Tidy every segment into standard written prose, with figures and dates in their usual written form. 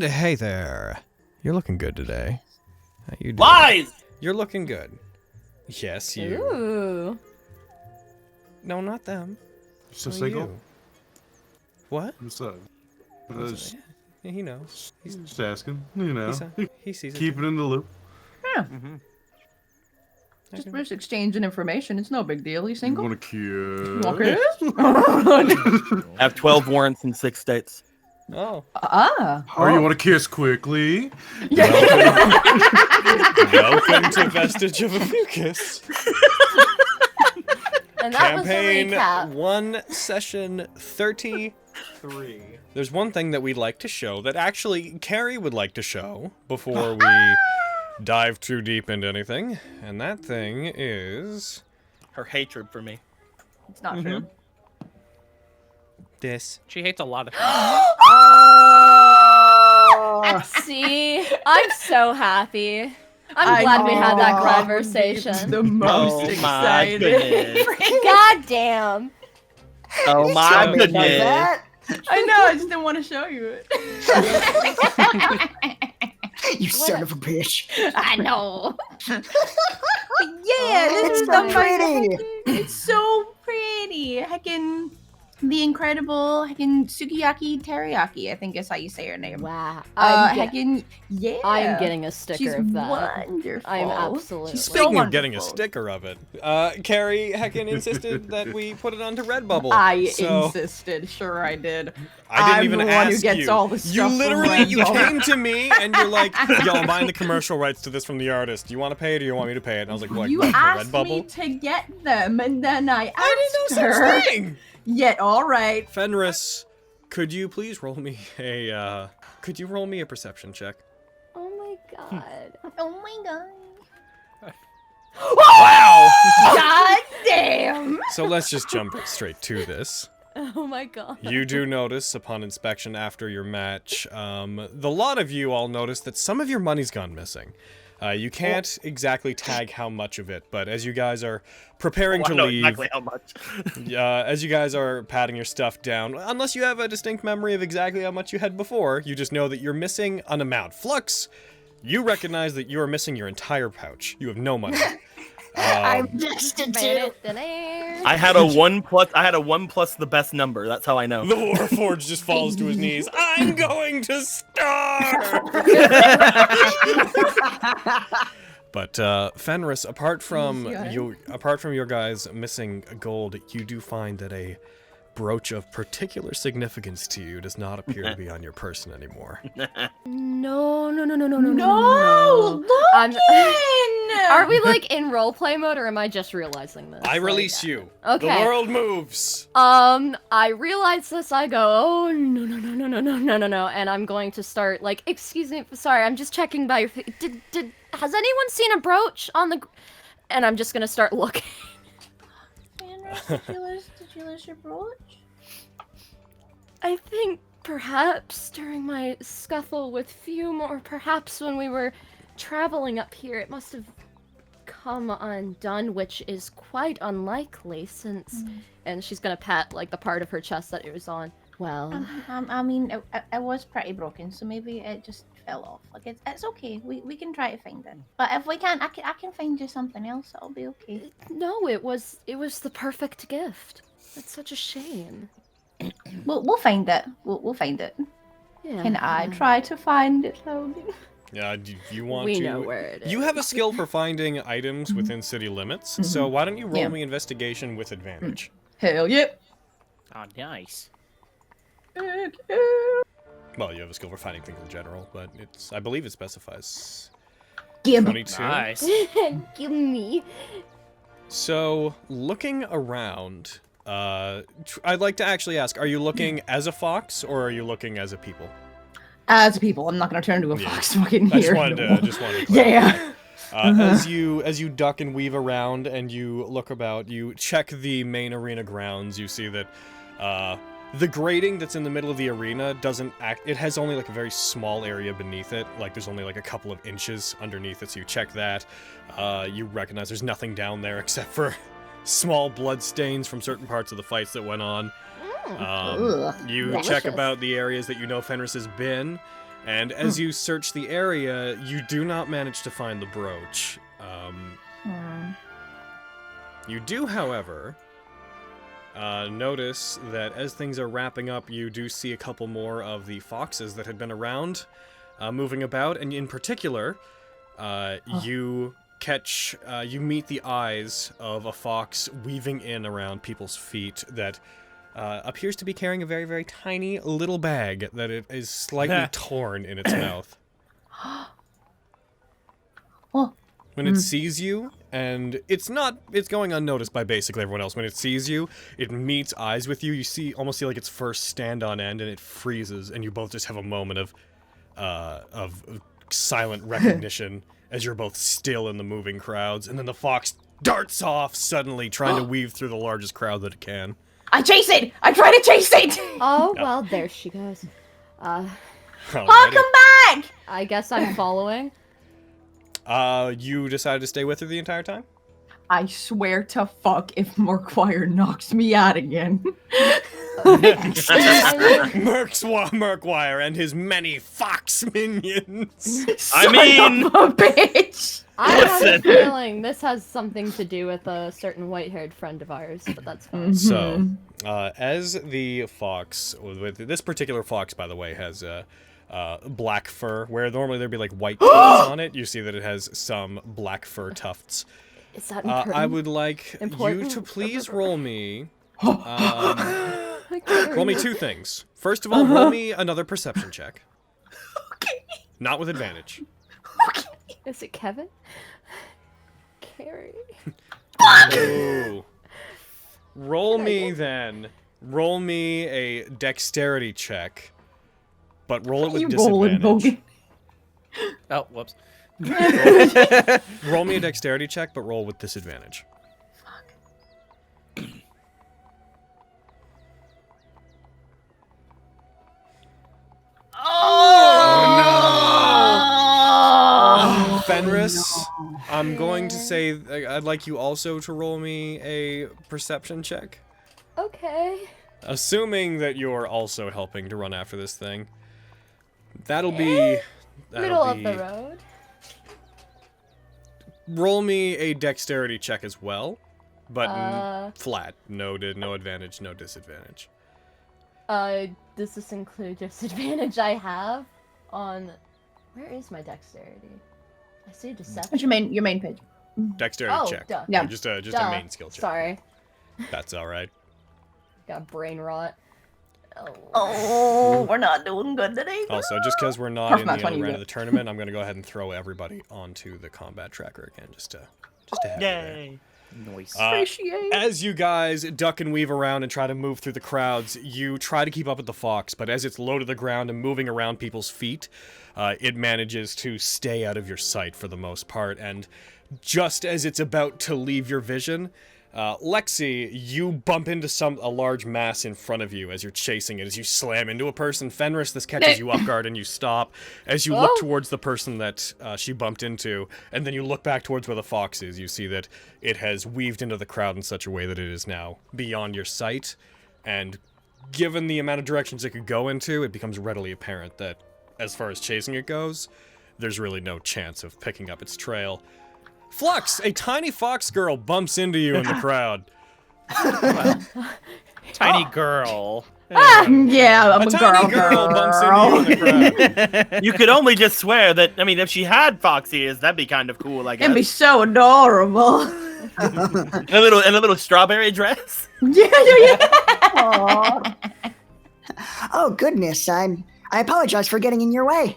And hey there. You're looking good today. How you doing? Lies! You're looking good. Yes, you. Ooh. No, not them. So No, single? you. What? What's up? Yeah, he knows. He's Just asking, you know. he sees it. Keep it in the loop. Yeah. Mm-hmm. Just we're just exchanging information. It's no big deal. You You single? want to kiss? You want kiss? I have 12 warrants in 6 states. Oh. Or you want to kiss quickly? Welcome to Vestige of Ophiuchus. And that Campaign was a recap. 1, session 33. There's one thing that we'd like to show that actually Carrie would like to show before we dive too deep into anything, and that thing is Her hatred for me. It's not true. this. She hates a lot of See, I'm so happy. I'm glad we had that conversation. The most Oh my excited. goodness. God damn. Oh my goodness. I know. I just didn't want to show you it. You son of a bitch. I know. Yeah, this is so the pretty. It's so pretty. Heckin' the incredible heckin' Sukiyaki Teriyaki, I think is how you say her name. Wow. Heckin' yeah. I'm getting a sticker She's of that. wonderful. I'm absolutely. She's so Speaking of getting a wonderful. sticker of it, Carrie Heckin insisted that we put it onto Redbubble. I so insisted. Sure, I did. I didn't I'm even the one ask who gets you. all the You stuff from literally, you Redbubble. came to me and you're like, "Yo, I'm buying the commercial rights to this from the artist. Do you want to pay it or do you want me to pay it?" And I was like, "What? You for asked Redbubble?" me to get them, and then I asked I didn't know her. such thing. Yeah, all right. Fenris, could you please roll me a perception check? Oh my god. Oh my god. Wow! God damn. So let's just jump straight to this. Oh my god. You do notice, upon inspection after your match, the lot of you all notice that some of your money's gone missing. You can't exactly tag how much of it, but as you guys are preparing to I know leave, exactly how much. as you guys are patting your stuff down, unless you have a distinct memory of exactly how much you had before, you just know that you're missing an amount. Flux, you recognize that you are missing your entire pouch. You have no money. I'm destitute. I had a 1 plus the best number. That's how I know. The Warforged just falls to his knees. I'm going to starve! But Fenris, apart from your guys missing gold, you do find that a brooch of particular significance to you does not appear to be on your person anymore. No. No, I'm- Logan! Are we like in roleplay mode or am I just realizing this? I Like, release you. Okay. The world moves. I realize this, I go, oh, no, and I'm going to start, like, excuse me, sorry, I'm just checking by your has anyone seen a brooch on the, and I'm just gonna start looking. Did you lose your brooch? I think perhaps during my scuffle with Fume, or perhaps when we were traveling up here, it must have come undone, which is quite unlikely since... And she's gonna pat, like, the part of her chest that it was on. Well... I mean, it was pretty broken, so maybe it just fell off. Like, it's okay. We can try to find it. But if we can't, I can find you something else. It'll be okay. No, it was the perfect gift. That's such a shame. We'll find it. We'll find it. Yeah. Can I try to find it, Logan? Yeah, do you want We to... know where it is. You have a skill for finding items within city limits, so why don't you roll me investigation with advantage? Hell yep. Oh, nice. Well, you have a skill for finding things in general, but I believe it specifies Give 22. Nice. Give me. So, looking around, I'd like to actually ask, are you looking as a fox, or are you looking as a people? As people, I'm not gonna turn into a Yeah. fox fucking I here. just wanted to clarify. Yeah. As you duck and weave around and you look about, you check the main arena grounds, you see that the grating that's in the middle of the arena doesn't act, it has only like a very small area beneath it, like there's only like a couple of inches underneath it, so you check that. You recognize there's nothing down there except for small blood stains from certain parts of the fights that went on. Ugh. You Delicious. check about the areas that you know Fenris has been, And as you search the area, you do not manage to find the brooch. You do, however, notice that as things are wrapping up, you do see a couple more of the foxes that had been around, moving about, and in particular, you meet the eyes of a fox weaving in around people's feet that appears to be carrying a very, very tiny little bag that it is slightly torn in its mouth. Oh. When it sees you, and it's going unnoticed by basically everyone else. When it sees you, it meets eyes with you. You almost see like its first stand on end, and it freezes, and you both just have a moment of silent recognition as you're both still in the moving crowds, and then the fox darts off suddenly, trying to weave through the largest crowd that it can. I chase it! I try to chase it! Oh, well, there she goes. Oh, come back! I guess I'm following. You decided to stay with her the entire time? I swear to fuck if Murkwire knocks me out again. Murkwire and his many fox minions. I mean, Son of a bitch. I have a feeling this has something to do with a certain white-haired friend of ours, but that's fine. So, as the fox, this particular fox, by the way, has black fur, where normally there'd be like white tufts on it. You see that it has some black fur tufts. Is that important? I would like you to please roll me. Roll me two things. First of all, roll me another perception check. Okay. Not with advantage. Okay. Is it Kevin? Carrie. Ooh. Roll me a dexterity check, but roll it with disadvantage. Oh, whoops. Roll me a dexterity check, but roll with disadvantage. Oh, Fenris, I'm going to say I'd like you also to roll me a perception check. Okay. Assuming that you're also helping to run after this thing. That'll be... Middle of the road. Roll me a dexterity check as well, but flat. No advantage, no disadvantage. Does this include disadvantage I have on... Where is my dexterity? I see deception. What's your main page? Dexterity check. Duh. Yeah. Just a main skill check. Sorry. That's alright. Got brain rot. oh, we're not doing good today. Also, just because we're not Half in the match, other you round do of the tournament, I'm going to go ahead and throw everybody onto the combat tracker again, just to have you there. Yay. Nice. Appreciate. As you guys duck and weave around and try to move through the crowds, you try to keep up with the fox, but as it's low to the ground and moving around people's feet, it manages to stay out of your sight for the most part, and just as it's about to leave your vision, Lexi, you bump into a large mass in front of you as you're chasing it, as you slam into a person. Fenris, this catches you off guard and you stop as you look towards the person that she bumped into, and then you look back towards where the fox is. You see that it has weaved into the crowd in such a way that it is now beyond your sight, and given the amount of directions it could go into, it becomes readily apparent that as far as chasing it goes, there's really no chance of picking up its trail. Flux, a tiny fox girl bumps into you in the crowd. Tiny girl. Yeah, I'm a tiny girl bumps into you in the crowd. You could only just swear that, I mean, if she had fox ears, that'd be kind of cool, I guess. It'd be so adorable. In a little strawberry dress. Yeah. Aw. Oh goodness, I apologize for getting in your way.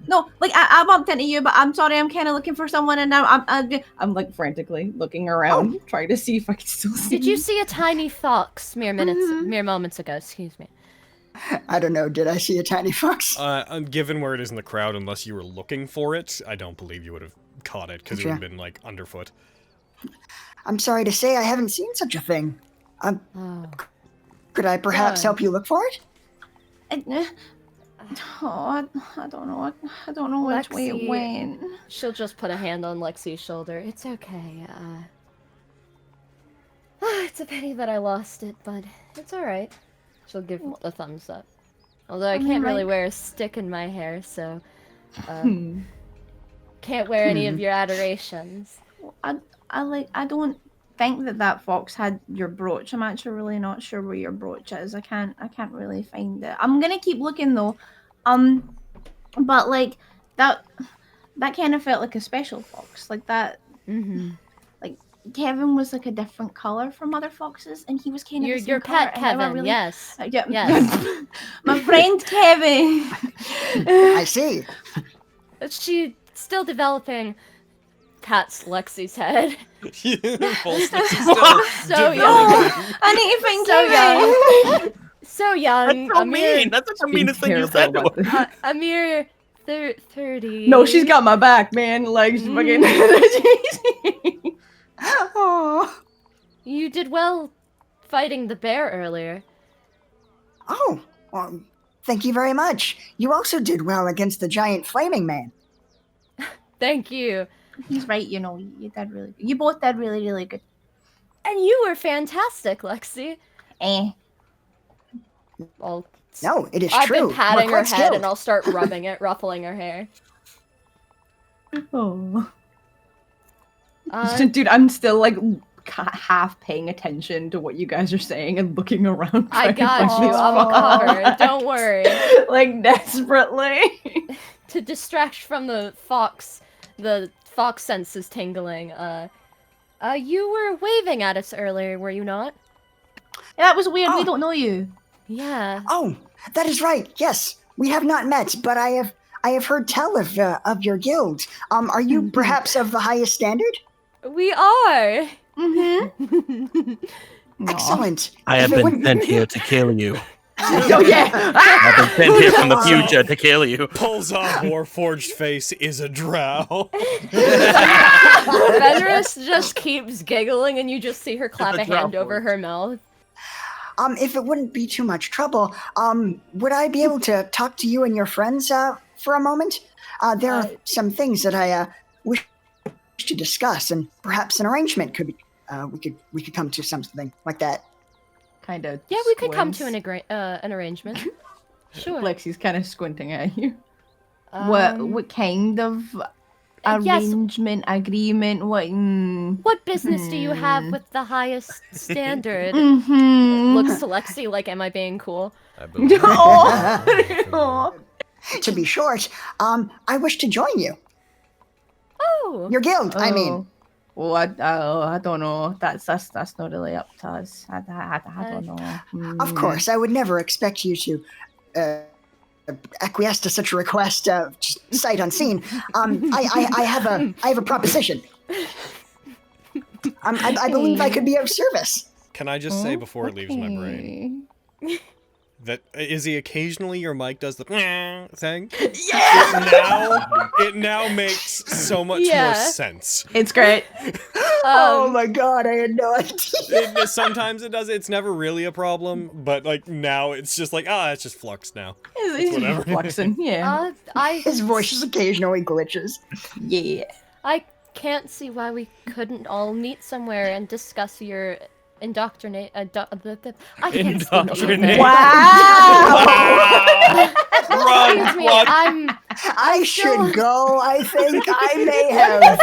No, like I bumped into you, but I'm sorry. I'm kind of looking for someone, and I'm like frantically looking around, trying to see if I can still see. Did you see a tiny fox mere moments ago? Excuse me. I don't know, did I see a tiny fox? Given where it is in the crowd, unless you were looking for it, I don't believe you would have caught it, because it would have been, like, underfoot. I'm sorry to say I haven't seen such a thing. Could I perhaps help you look for it? Oh, I don't know. I don't know which way it Lexi. went. She'll just put a hand on Lexi's shoulder. It's okay. It's a pity that I lost it, but it's alright. She'll give a thumbs up. Although I mean, can't really like- wear a stick in my hair, so can't wear any of your adorations. I don't think that fox had your brooch. I'm actually really not sure where your brooch is. I can't really find it. I'm gonna keep looking though. But like that kind of felt like a special fox. Like that. Mm-hmm. Like Kevin was like a different color from other foxes, and he was kind of the same Your color, pet and they were Kevin, really- yes. Yeah. Yes. My friend Kevin. I see. She's still developing. Pats Lexi's head. Full stick is So still young. developing. I need to find So Kevin. So young. That's so mean. That's like the meanest thing you said to her. A mere 30. No, she's got my back, man. Like, she's fucking. Oh. You did well fighting the bear earlier. Oh. Well, thank you very much. You also did well against the giant flaming man. Thank you. He's right. You know, you did really. You both did really, really good. And you were fantastic, Lexi. Well, No, it is I've true. been patting We're her quite head skilled. and I'll start rubbing it, ruffling her hair. Oh. Uh, Dude, I'm still like half paying attention to what you guys are saying and looking around. I trying to got find you. this I'm fox. covered. Don't worry. Like, desperately. To distract from the fox senses tingling. You were waving at us earlier, were you not? Yeah, that was weird. We Oh. don't know you. Yeah. Oh, that is right. Yes, we have not met, but I have heard tell of your guild. Are you perhaps of the highest standard? We are. Mm-hmm. Excellent. I have If it been wouldn't- sent here to kill you. Oh, yeah. I've been sent here from the future to kill you. Pulls off Warforged face is a drow. Fenris just keeps giggling and you just see her clap a It's a hand drow over her mouth. If it wouldn't be too much trouble, would I be able to talk to you and your friends for a moment? There are some things that I wish to discuss, and perhaps an arrangement could be. We could come to something like that. Kind of. Yeah, we could come to an arrangement. Sure. Lexi's kind of squinting at you. What kind of yes. arrangement, agreement? What business do you have with the highest standard? Mm-hmm. Looks to Lexi like, am I being cool? I believe Oh. To be short, I wish to join you. Oh. Your guild, I mean. Oh, I don't know. That's not really up to us. I don't know. Of course, I would never expect you to acquiesce to such a request, just sight unseen. I have a proposition. I believe I could be of service. Can I just say before it leaves my brain that Izzy, occasionally your mic does the thing. It now makes so much more Yeah. sense. It's great. Oh my god, I had no idea. Sometimes it does. It's never really a problem, but like now it's just like it's just flux now. It's whatever. fluxing, yeah. His voice occasionally glitches. Yeah. I can't see why we couldn't all meet somewhere and discuss your indoctrinate. I can't speak Indoctrinate. Wow! Run, Excuse me, run. I should go. I think I may have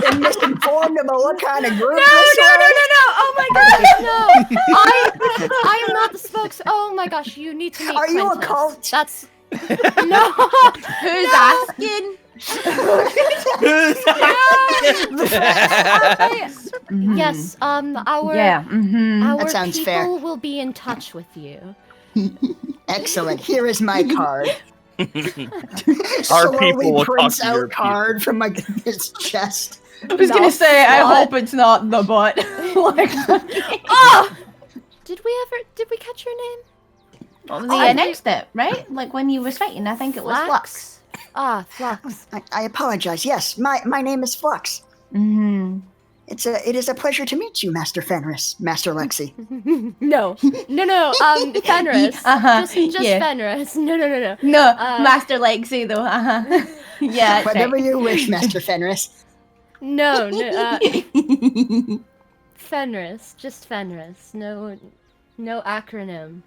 been misinformed about what kind of group this was. Oh my gosh, no! I am not the spokes. Oh my gosh, you need to meet Are you a Quintus. cult? That's no. Who's asking? Yes, our Yeah. Mm-hmm. our That sounds people fair. will be in touch with you. Excellent. Here is my card. Our people will talk prints to your out card from his chest. I was gonna say, I What? hope it's not the butt. Like, Oh! Did we catch your name? Well, I they announced it, right? Like when you was fighting, I think it was Flux. Ah, Flux. I apologize. Yes, my name is Flux. Mm-hmm. It is a pleasure to meet you, Master Fenris, Master Lexi. No, Fenris. Uh-huh, Just yeah. Fenris. No. No, Uh, Master Lexi though. Uh-huh. Yeah. that's Whatever right. you wish, Master Fenris. No, Fenris. Just Fenris. No acronym.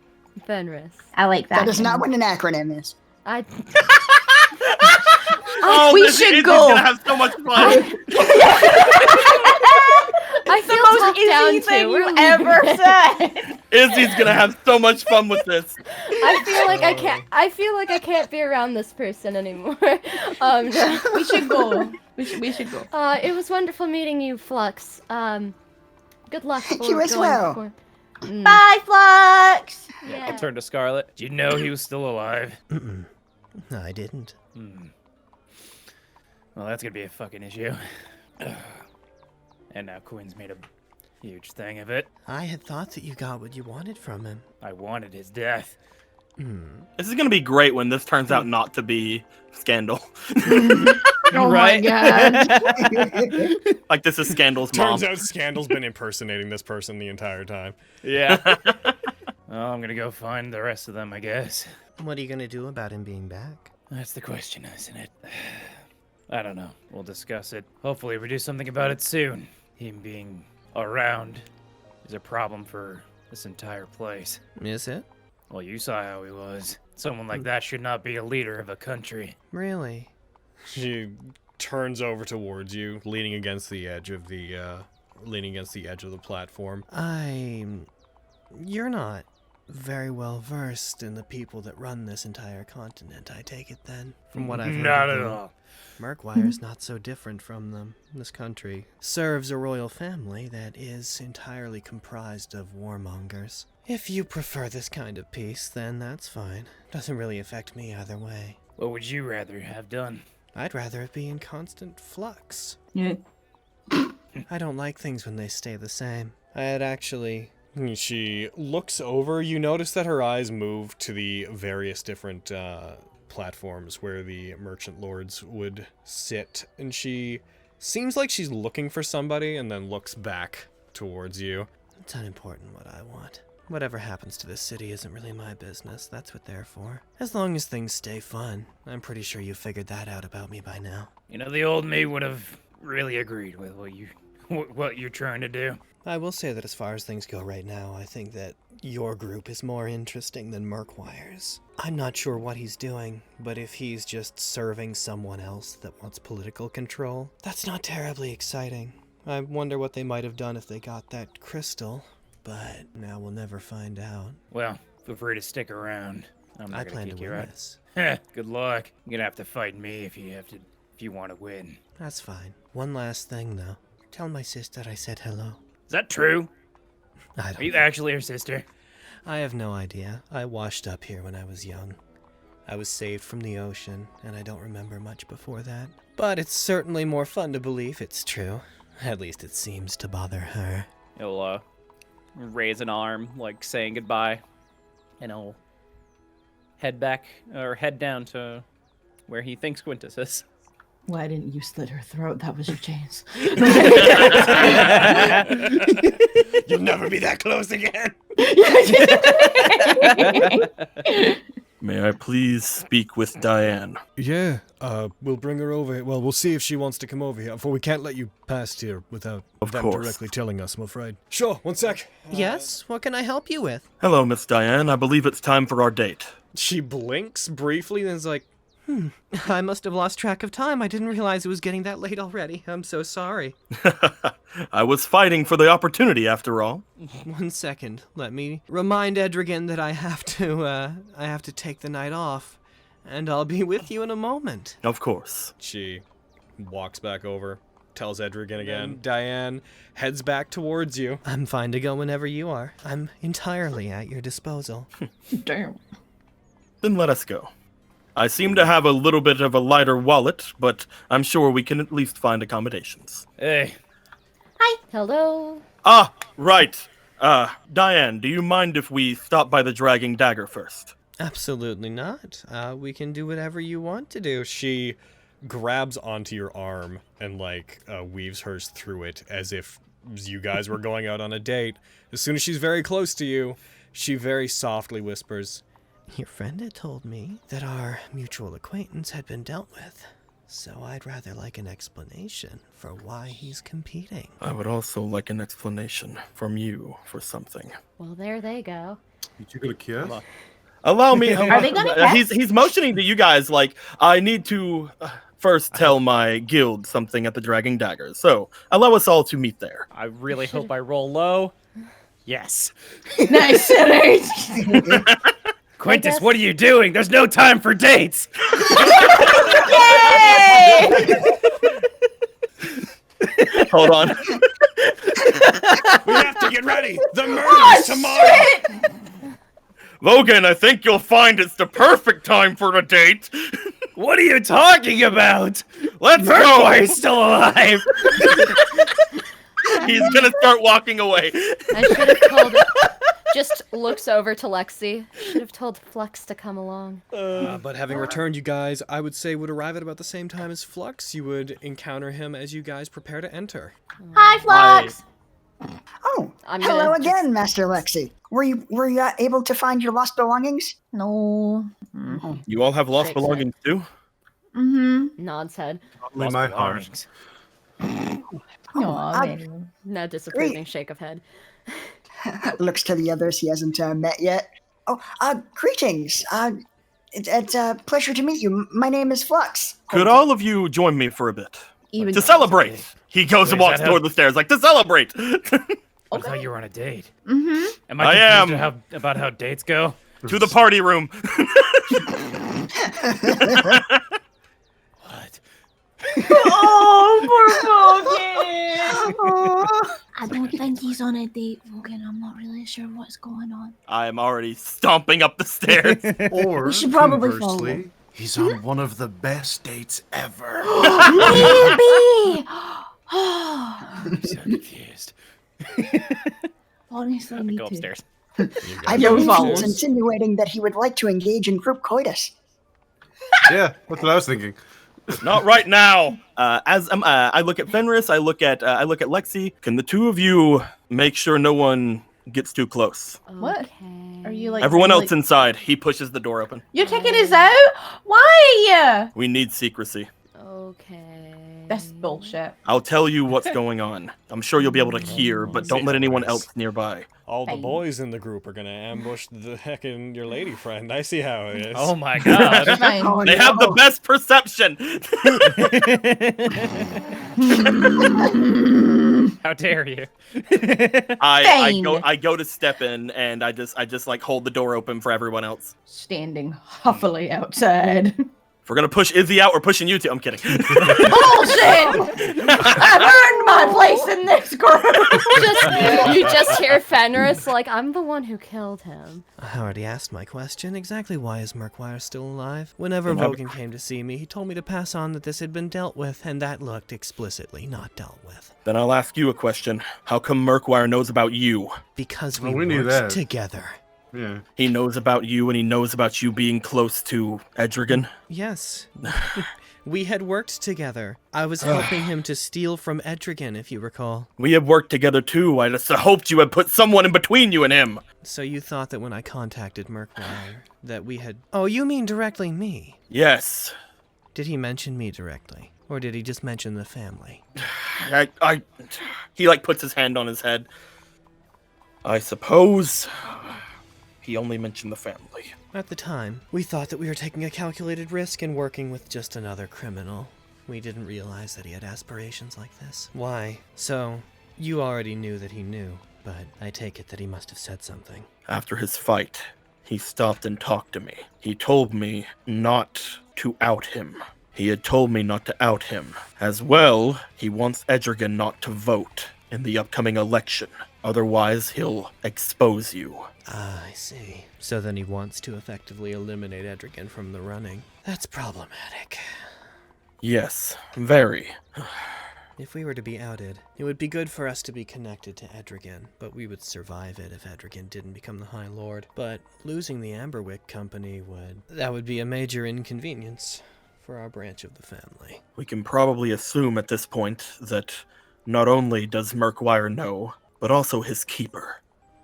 Fenris. I like that. That is not what an acronym is. I Oh, we this should Izzy's go. gonna have so much fun. I The feel most talked easy down thing to. you We're ever leaving. said. Izzy's gonna have so much fun with this. I feel like I can't. I feel like I can't be around this person anymore. No. We should go. We should go. It was wonderful meeting you, Flux. Good luck. Thank for you as going well. for- Mm. Bye, Flux. Yeah. I'll turn to Scarlet. Did you know he was still alive? Mm-mm. No, I didn't. Well, that's gonna be a fucking issue. And now Quinn's made a huge thing of it. I had thought that you got what you wanted from him. I wanted his death. This is gonna be great when this turns out not to be Scandal. Oh Right? my god. Like this is Scandal's mom. Turns out Scandal's been impersonating this person the entire time. Yeah. Well, I'm gonna go find the rest of them, I guess. What are you gonna do about him being back? That's the question, isn't it? I don't know. We'll discuss it. Hopefully we do something about it soon. Him being around is a problem for this entire place. Is it? Well, you saw how he was. Someone like that should not be a leader of a country. Really? She turns over towards you, leaning against the edge of the platform. You're not very well versed in the people that run this entire continent, I take it then? From what I've heard Not of at them. all. Murkwire's not so different from them. This country serves a royal family that is entirely comprised of warmongers. If you prefer this kind of peace, then that's fine. Doesn't really affect me either way. What would you rather have done? I'd rather it be in constant flux. Yeah. I don't like things when they stay the same. I had actually... She looks over. You notice that her eyes move to the various different platforms where the merchant lords would sit, and she seems like she's looking for somebody and then looks back towards you. It's unimportant what I want. Whatever happens to this city isn't really my business. That's what they're for. As long as things stay fun. I'm pretty sure you figured that out about me by now. You know, the old me would have really agreed with what you're trying to do. I will say that as far as things go right now, I think that your group is more interesting than Murkwire's. I'm not sure what he's doing, but if he's just serving someone else that wants political control, that's not terribly exciting. I wonder what they might have done if they got that crystal, but now we'll never find out. Well, feel free to stick around. I'm not I gonna plan to kick you win out. this. Good luck. You're gonna have to fight me if you want to win. That's fine. One last thing, though. Tell my sister I said hello. Is that true? I Are don't you know. actually her sister? I have no idea. I washed up here when I was young. I was saved from the ocean, and I don't remember much before that. But it's certainly more fun to believe it's true. At least it seems to bother her. He'll raise an arm, like saying goodbye, and he'll head down to where he thinks Quintus is. Why didn't you slit her throat? That was your chance. You'll never be that close again. May I please speak with Diane? Yeah, we'll bring her over. Well, we'll see if she wants to come over here, for we can't let you past here without Of them course. directly telling us, I'm afraid. Sure, one sec. Yes? What can I help you with? Hello, Miss Diane. I believe it's time for our date. She blinks briefly, then is like, I must have lost track of time. I didn't realize it was getting that late already. I'm so sorry. I was fighting for the opportunity, after all. 1 second. Let me remind Edrigan that I have to take the night off, and I'll be with you in a moment. Of course. she walks back over, tells Edrigan again. Diane heads back towards you. I'm fine to go whenever you are. I'm entirely at your disposal. Damn. Then let us go. I seem to have a little bit of a lighter wallet, but I'm sure we can at least find accommodations. Hey, Hello. Ah, right. Diane, do you mind if we stop by the Dragging Dagger first? Absolutely not. We can do whatever you want to do. She grabs onto your arm and, weaves hers through it as if you guys were going out on a date. As soon as she's very close to you, she very softly whispers, Your friend had told me that our mutual acquaintance had been dealt with, so I'd rather like an explanation for why he's competing. I would also like an explanation from you for something. Well, there they go. You gonna kiss? Allow me. Are they gonna He's motioning to you guys like I need to first tell my guild something at the Dragging Daggers. So allow us all to meet there. I really hope I roll low. Yes. Nice. Quintus, what are you doing? There's no time for dates. Yay! Hold on. We have to get ready. The murder's tomorrow. Logan, I think you'll find it's the perfect time for a date. What are you talking about? Let's go. Murkwire's still alive. He's gonna start walking away. I should have told. Just looks over to Lexi. Should have told Flux to come along. But having returned, you guys, I would say, would arrive at about the same time as Flux. You would encounter him as you guys prepare to enter. Hi, Flux. Oh, I'm hello gonna again, Master Lexi. Were you able to find your lost belongings? No. You all have lost Shakes belongings too? Mm-hmm. Nods head. Only my heart. No disapproving shake of head. Looks to the others he hasn't met yet. Oh, greetings. It's a pleasure to meet you. My name is Flux. Could all of you join me for a bit? Even To celebrate. He goes and Wait, is walks that how- toward the stairs like, to celebrate. I thought you were on a date. Mm-hmm. Am I I am. confused about how dates go? To the party room. What? Oh, poor Logan. I don't think he's on a date, Logan. I'm not really sure what's going on. I am already stomping up the stairs. Or, You should probably conversely, he's on one of the best dates ever. Maybe. I'm so confused. Honestly, me Go too. upstairs. I Yo, believe follows. he's insinuating that he would like to engage in group coitus. Yeah, that's what I was thinking. Not right now. I look at Fenris, I look at Lexi. Can the two of you make sure no one gets too close? What? Okay. Are you like Everyone are you, else like- inside. He pushes the door open. You're kicking us out? Why? We need secrecy. Okay. That's bullshit. I'll tell you what's going on. I'm sure you'll be able to hear, but don't let anyone else nearby. All the Fine. boys in the group are gonna ambush the heckin' your lady friend. I see how it is. Oh my god. Fine. Oh, They have the best perception. How dare you? I go to step in and I just like hold the door open for everyone else. Standing huffily outside. If we're gonna push Izzy out, we're pushing you two. I'm kidding. Bullshit! I've earned my place in this group. You just hear Fenris like, I'm the one who killed him. I already asked my question. Exactly why is Murkwire still alive? Whenever Vogan came to see me, he told me to pass on that this had been dealt with, and that looked explicitly not dealt with. Then I'll ask you a question. How come Murkwire knows about you? Because Well, we we knew worked that. together. Yeah. He knows about you and he knows about you being close to Edrigan. Yes. We had worked together. I was helping him to steal from Edrigan, if you recall. We have worked together too. I just hoped you had put someone in between you and him. So you thought that when I contacted Murkwire, that we had... Oh, you mean directly me? Yes. Did he mention me directly? Or did he just mention the family? He like puts his hand on his head. I suppose he only mentioned the family. At the time, we thought that we were taking a calculated risk and working with just another criminal. We didn't realize that he had aspirations like this. Why? So, you already knew that he knew, but I take it that he must have said something. After his fight, he stopped and talked to me. He told me not to out him. He had told me not to out him. As well, he wants Edrigan not to vote in the upcoming election. Otherwise, he'll expose you. Ah, I see. So then he wants to effectively eliminate Edrigan from the running. That's problematic. Yes, very. If we were to be outed, it would be good for us to be connected to Edrigan, but we would survive it if Edrigan didn't become the High Lord. But losing the Amberwick Company that would be a major inconvenience for our branch of the family. We can probably assume at this point that not only does Murkwire know, but also his keeper.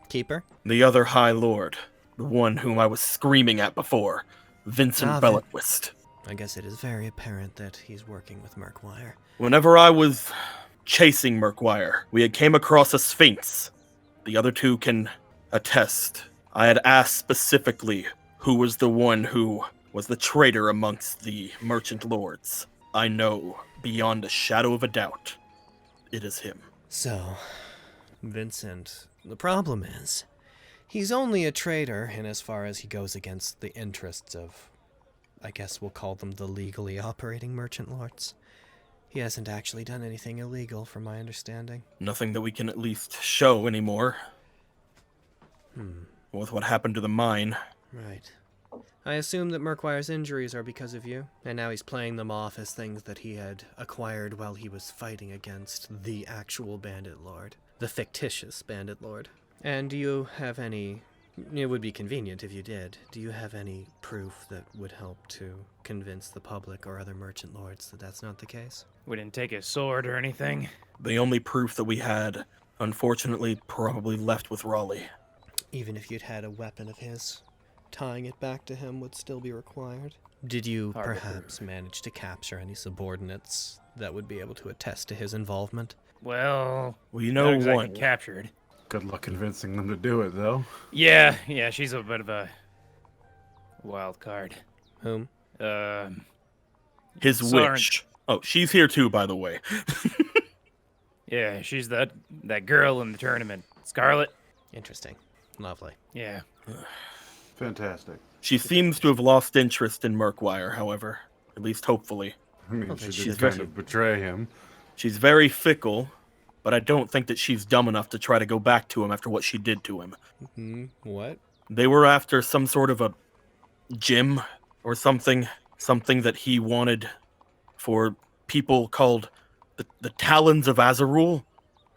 Keeper? The other High Lord. The one whom I was screaming at before. Vincent Ah, Belletwist. I guess it is very apparent that he's working with Murkwire. Whenever I was chasing Murkwire, we had came across a Sphinx. The other two can attest. I had asked specifically who was the one who was the traitor amongst the merchant lords. I know, beyond a shadow of a doubt, it is him. So, Vincent, the problem is, he's only a traitor in as far as he goes against the interests of, I guess we'll call them the legally operating merchant lords. He hasn't actually done anything illegal, from my understanding. Nothing that we can at least show anymore. With what happened to the mine. Right. I assume that Murkwire's injuries are because of you, and now he's playing them off as things that he had acquired while he was fighting against the actual bandit lord. The fictitious bandit lord. And do you have any... It would be convenient if you did. Do you have any proof that would help to convince the public or other merchant lords that that's not the case? We didn't take his sword or anything. The only proof that we had, unfortunately, probably left with Raleigh. Even if you'd had a weapon of his, tying it back to him would still be required. Did you perhaps manage to capture any subordinates that would be able to attest to his involvement? Well, we know one captured. Good luck convincing them to do it, though. Yeah, she's a bit of a wild card. Whom? His witch. Oh, she's here too, by the way. Yeah, she's that girl in the tournament. Scarlet. Interesting. Lovely. Yeah. Fantastic. She seems to have lost interest in Murkwire, however. At least hopefully. I mean, she she's did kind of betray him. She's very fickle, but I don't think that she's dumb enough to try to go back to him after what she did to him. What? They were after some sort of a gym or something. Something that he wanted for people called the Talons of Azarul.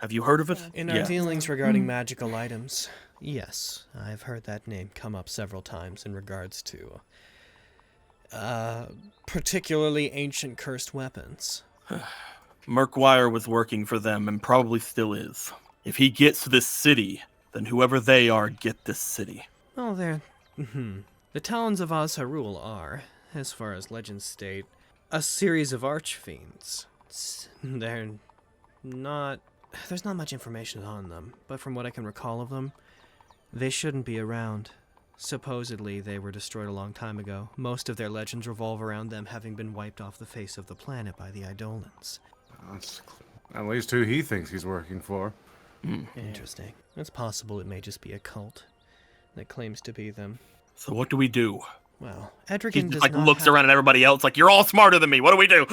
Have you heard of it? In our dealings regarding magical items, yes, I've heard that name come up several times in regards to, particularly ancient cursed weapons. Murkwire was working for them and probably still is. If he gets this city, then whoever they are get this city. Well, the Talons of Azharul are, as far as legends state, a series of archfiends. There's not much information on them, but from what I can recall of them, they shouldn't be around. Supposedly, they were destroyed a long time ago. Most of their legends revolve around them having been wiped off the face of the planet by the Eidolons. That's at least who he thinks he's working for. Interesting. It's possible it may just be a cult that claims to be them. So what do we do? Well, He Edrigan does like not looks have... around at everybody else like, you're all smarter than me. What do we do?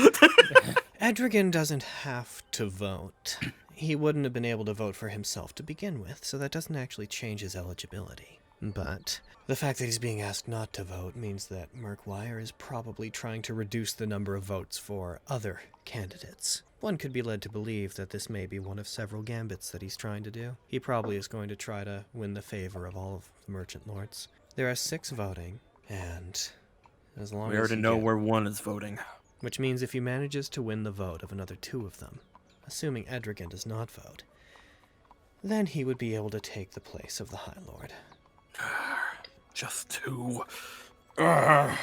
Edrigan doesn't have to vote. He wouldn't have been able to vote for himself to begin with, so that doesn't actually change his eligibility. But the fact that he's being asked not to vote means that Murkwire is probably trying to reduce the number of votes for other candidates. One could be led to believe that this may be one of several gambits that he's trying to do. He probably is going to try to win the favor of all of the merchant lords. There are 6 voting, and as long as we already know where one is voting. Which means if he manages to win the vote of another 2 of them, assuming Edrigan does not vote, then he would be able to take the place of the High Lord. Just 2. I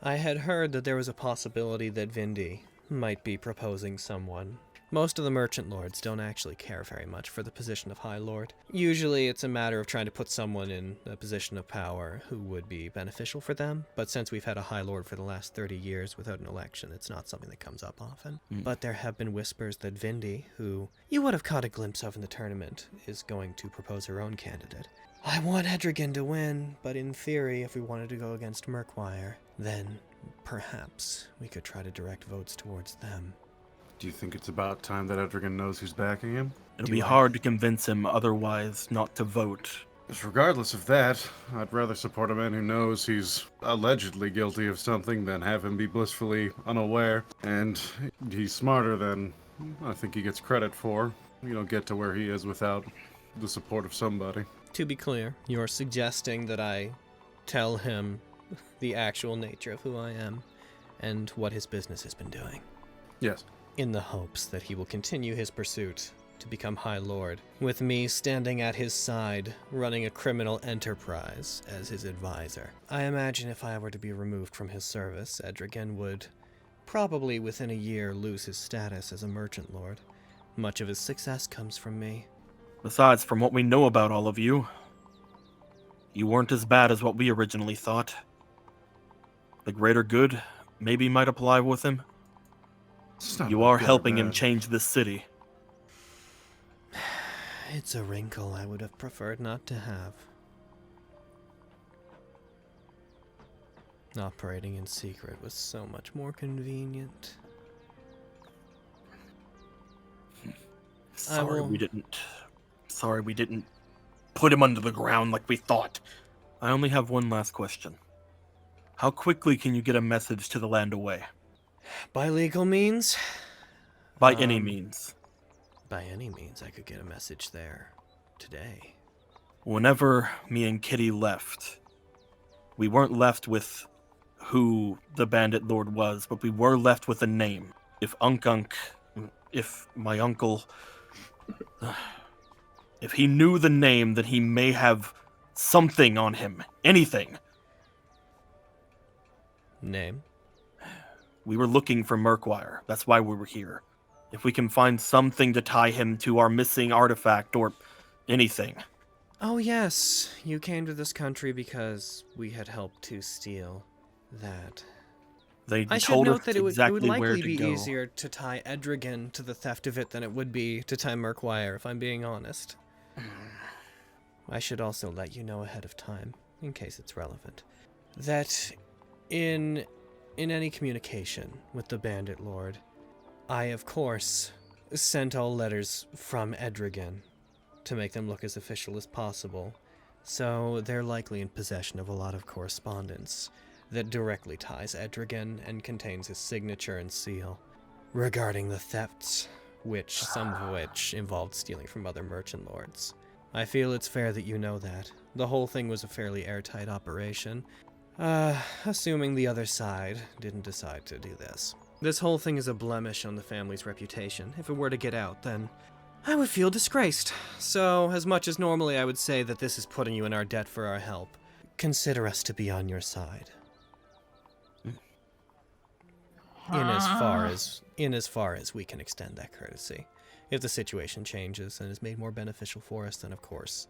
had heard that there was a possibility that Vindy might be proposing someone. Most of the merchant lords don't actually care very much for the position of High Lord. Usually it's a matter of trying to put someone in a position of power who would be beneficial for them, but since we've had a High Lord for the last 30 years without an election, it's not something that comes up often. But there have been whispers that Vindy, who you would have caught a glimpse of in the tournament, is going to propose her own candidate. I want Edrigan to win, but in theory, if we wanted to go against Murkwire, then perhaps we could try to direct votes towards them. Do you think it's about time that Edrigan knows who's backing him? It'll be hard to convince him otherwise not to vote. Because regardless of that, I'd rather support a man who knows he's allegedly guilty of something than have him be blissfully unaware. And he's smarter than I think he gets credit for. You don't get to where he is without the support of somebody. To be clear, you're suggesting that I tell him the actual nature of who I am and what his business has been doing. Yes. In the hopes that he will continue his pursuit to become High Lord, with me standing at his side, running a criminal enterprise as his advisor. I imagine if I were to be removed from his service, Edrigan would probably within a year lose his status as a merchant lord. Much of his success comes from me. Besides, from what we know about all of you, You weren't as bad as what we originally thought. The greater good maybe might apply with him. It's not You about are good or helping him bad. change this city. It's a wrinkle I would have preferred not to have. Operating in secret was so much more convenient. Sorry will- we didn't. Sorry we didn't put him under the ground like we thought. I only have one last question. How quickly can you get a message to the land away? By legal means? By any means. By any means, I could get a message there today. Whenever me and Kitty left, we weren't left with who the bandit lord was, but we were left with a name. If if my uncle, if he knew the name, then he may have something on him. Anything. Name? We were looking for Murkwire. That's why we were here. If we can find something to tie him to our missing artifact or anything. Oh yes, you came to this country because we had helped to steal that. They I should told note us that it would exactly where likely to be go. easier to tie Edrigan to the theft of it than it would be to tie Murkwire, if I'm being honest. I should also let you know ahead of time, in case it's relevant, that in any communication with the Bandit Lord, I, of course, sent all letters from Edrigan to make them look as official as possible, so they're likely in possession of a lot of correspondence that directly ties Edrigan and contains his signature and seal regarding the thefts, some of which involved stealing from other merchant lords. I feel it's fair that you know that. The whole thing was a fairly airtight operation, assuming the other side didn't decide to do this. This whole thing is a blemish on the family's reputation. If it were to get out, then I would feel disgraced. So, as much as normally I would say that this is putting you in our debt for our help, consider us to be on your side. In as far as we can extend that courtesy. If the situation changes and is made more beneficial for us, then of course,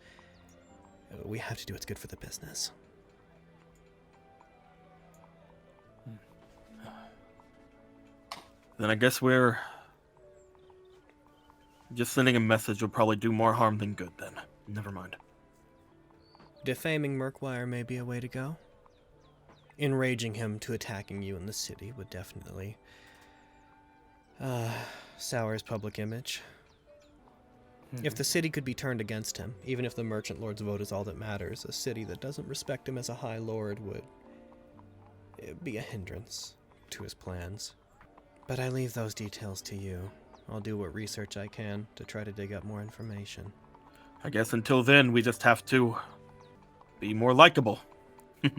we have to do what's good for the business. Then I guess we're just sending a message would probably do more harm than good then. Never mind. Defaming Murkwire may be a way to go. Enraging him to attacking you in the city would definitely sour his public image. If the city could be turned against him, even if the Merchant Lord's vote is all that matters, a city that doesn't respect him as a High Lord would be a hindrance to his plans. But I leave those details to you. I'll do what research I can to try to dig up more information. I guess until then, we just have to be more likable. You've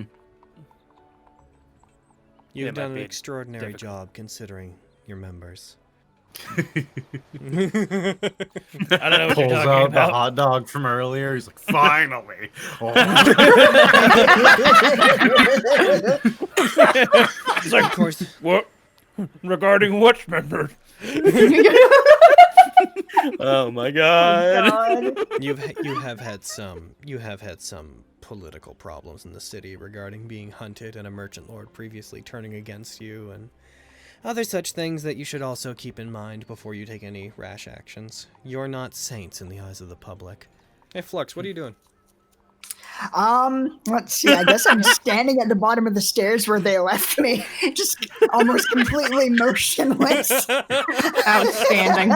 It might done an be extraordinary difficult. job considering your members. I don't know what you're Pulls talking out the about. hot dog from earlier. He's like, finally. It's like, Of course, what? Regarding which member? Oh my god. you have had some political problems in the city regarding being hunted and a merchant lord previously turning against you and other such things that you should also keep in mind before you take any rash actions. You're not saints in the eyes of the public. Hey Flux, what are you doing? Let's see. I guess I'm standing at the bottom of the stairs where they left me, just almost completely motionless. Outstanding.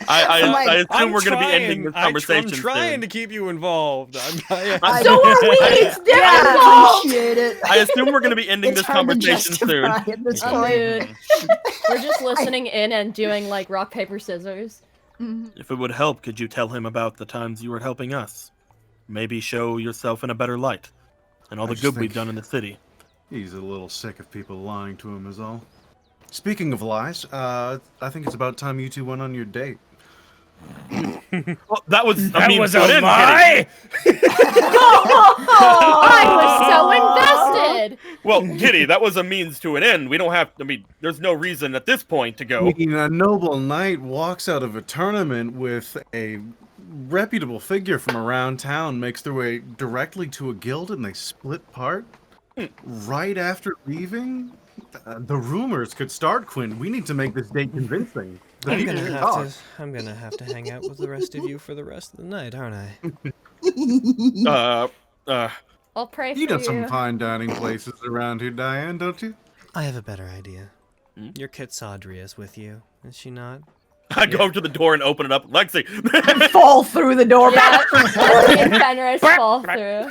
I assume we're going to be ending this conversation I'm trying soon. to keep you involved. So are we. It's Yeah, I difficult. appreciate it. I assume we're going to be ending It's this hard to conversation soon. justify at this Oh, point. dude. We're just listening in and doing like rock, paper, scissors. If it would help, could you tell him about the times you were helping us? Maybe show yourself in a better light, and all I the just good we've think- done in the city. He's a little sick of people lying to him, is all. Speaking of lies, I think it's about time you two went on your date. Well, that was That was put a in, lie! I was so invested! Kitty. Well, Kitty, that was a means to an end. We don't have. I mean, there's no reason at this point to I go. mean, a noble knight walks out of a tournament with a reputable figure from around town makes their way directly to a guild and they split part right after leaving, the rumors could start, Quinn. We need to make this date convincing. The people should talk. I'm gonna have to hang out with the rest of you for the rest of the night, aren't I? I'll pray for You know you. some fine dining places around here, Diane, don't you? I have a better idea. Your Kitsandria is with you, is she not? I go over to the door and open it up. Lexi! Fall through the door. Yeah, me and Fenris fall through.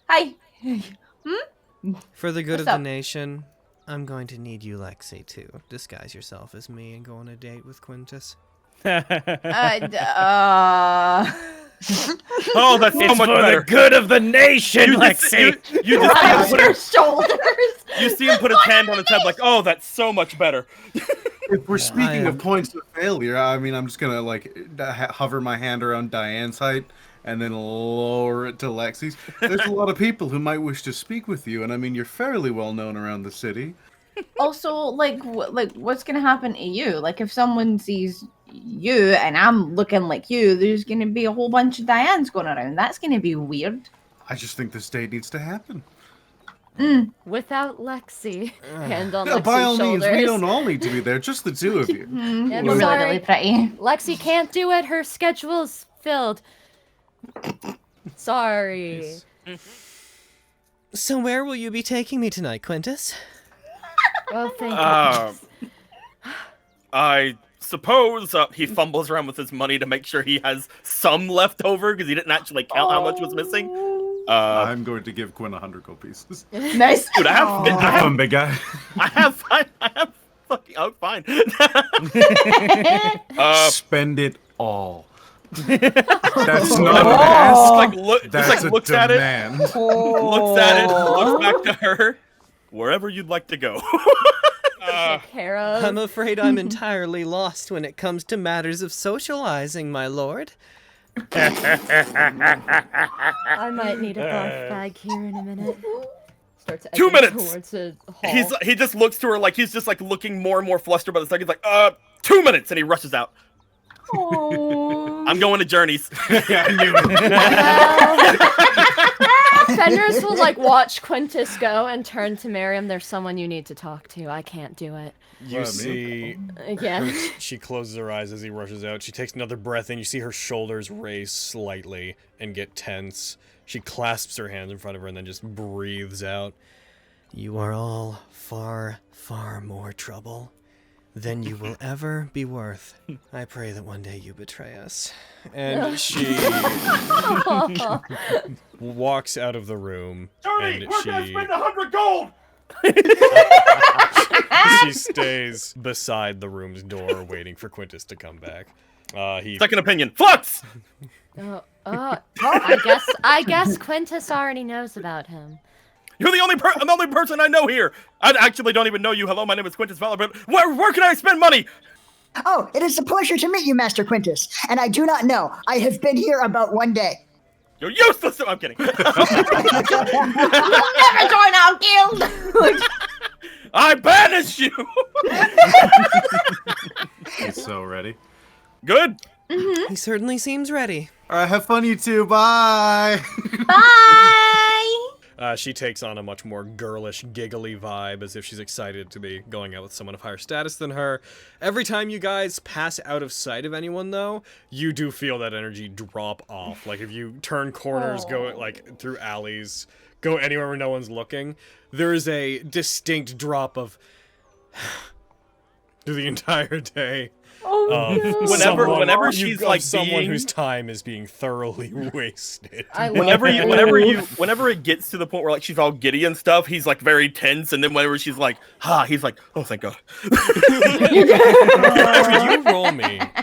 Hi. For the good What's of the up? nation, I'm going to need you, Lexi, to disguise yourself as me and go on a date with Quintus. Oh, that's so It's much for better. the good of the nation, You just- Lexi. You just see him put Your his, shoulders. you see him put his hand on his head like, oh, that's so much better. If we're speaking I of am- points of failure, I mean, I'm just gonna like hover my hand around Diane's height and then lower it to Lexi's. There's a lot of people who might wish to speak with you, and I mean, you're fairly well known around the city. Also, like what's gonna happen to you? Like, if someone sees you and I'm looking like you, there's gonna be a whole bunch of Dianes going around. That's gonna be weird. I just think this date needs to happen. Without Lexi. Hand on Yeah, Lexi's by all means, shoulders. we don't all need to be there, just the two of you. I'm You're really, sorry. really pretty. Lexi can't do it. Her schedule's filled. Sorry. So where will you be taking me tonight, Quintus? Oh, thank Um, goodness. I suppose he fumbles around with his money to make sure he has some left over because he didn't actually count how much was missing. I'm going to give Quinn 100 gold pieces. Nice. Dude, I have Have fun, big guy. fucking, oh, fine. Spend it all. That's Just not an like, ask. just That's like a looks at it, demand. looks at it, looks back to her. Wherever you'd like to go. Take care of. I'm afraid I'm entirely lost when it comes to matters of socializing, my lord. I might need a barf bag here in a minute. Starts 2 edging minutes. towards a hall. He just looks to her like he's just like looking more and more flustered by the second. He's like, 2 minutes, and he rushes out. Oh. I'm going to Journeys. Yeah, I knew it. Fenris will like watch Quintus go and turn to Miriam. There's someone you need to talk to. I can't do it. You see, Again. she closes her eyes as he rushes out. She takes another breath in. You see her shoulders raise slightly and get tense. She clasps her hands in front of her and then just breathes out. You are all far, far more trouble than you will ever be worth. I pray that one day you betray us. And she walks out of the room. Journey, and we're she... gonna spend 100 gold. She stays beside the room's door waiting for Quintus to come back. He Second opinion, Flux. I guess Quintus already knows about him. You're the only person I know here. I actually don't even know you. Hello, my name is Quintus Valor, but where can I spend money? Oh, it is a pleasure to meet you, Master Quintus. And I do not know. I have been here about one day. You're useless. I'm kidding. You'll never join our guild. I banish you. He's so ready. Good. He certainly seems ready. All right, have fun, you two. Bye. Bye. She takes on a much more girlish, giggly vibe, as if she's excited to be going out with someone of higher status than her. Every time you guys pass out of sight of anyone, though, you do feel that energy drop off. Like, if you turn corners, go, like, through alleys, go anywhere where no one's looking, there is a distinct drop of... through the entire day. Whenever she's like someone being- whose time is being thoroughly wasted. I love Whenever it gets to the point where like she's all giddy and stuff, he's like very tense, and then whenever she's like, he's like, oh, thank God.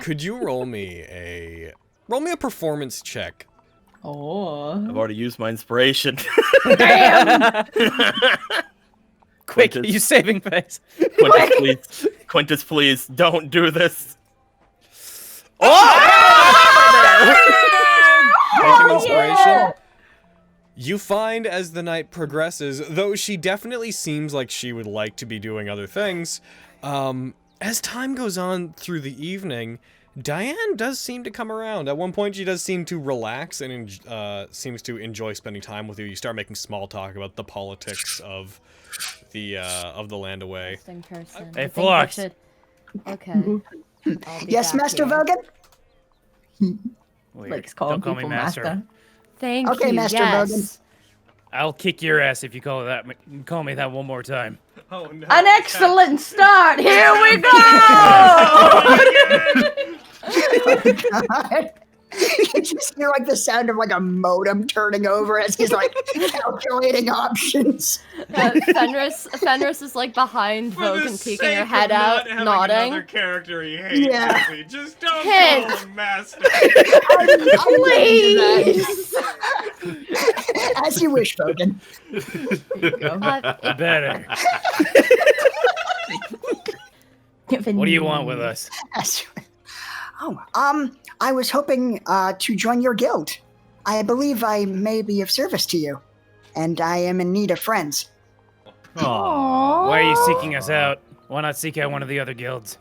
Could you roll me a performance check? Oh. I've already used my inspiration. Damn. Quick, Quintus. you saving face. Quintus, please. Quintus, please, don't do this. Taking inspiration. You find as the night progresses, though she definitely seems like she would like to be doing other things, as time goes on through the evening, Diane does seem to come around. At one point, she does seem to relax and seems to enjoy spending time with you. You start making small talk about the politics of the land away. Interesting person. Hey, I think we Flux. should- Okay. I'll be Yes, back Master here. Vogan? Weird. Like calling Don't call me people master. Thank Okay, you. Master yes. I'll kick your ass if you call me that one more time. Oh no! An excellent start. Here we go. God. You just hear like the sound of like a modem turning over as he's like calculating options. Fenris is like behind Vogan, peeking her head out, nodding. Character he hates. Yeah. Just don't Hint. call him master. Please. As you wish, Vogan. Better. What do you want with us? As you- Oh, I was hoping to join your guild. I believe I may be of service to you, and I am in need of friends. Why are you seeking us out? Why not seek out one of the other guilds?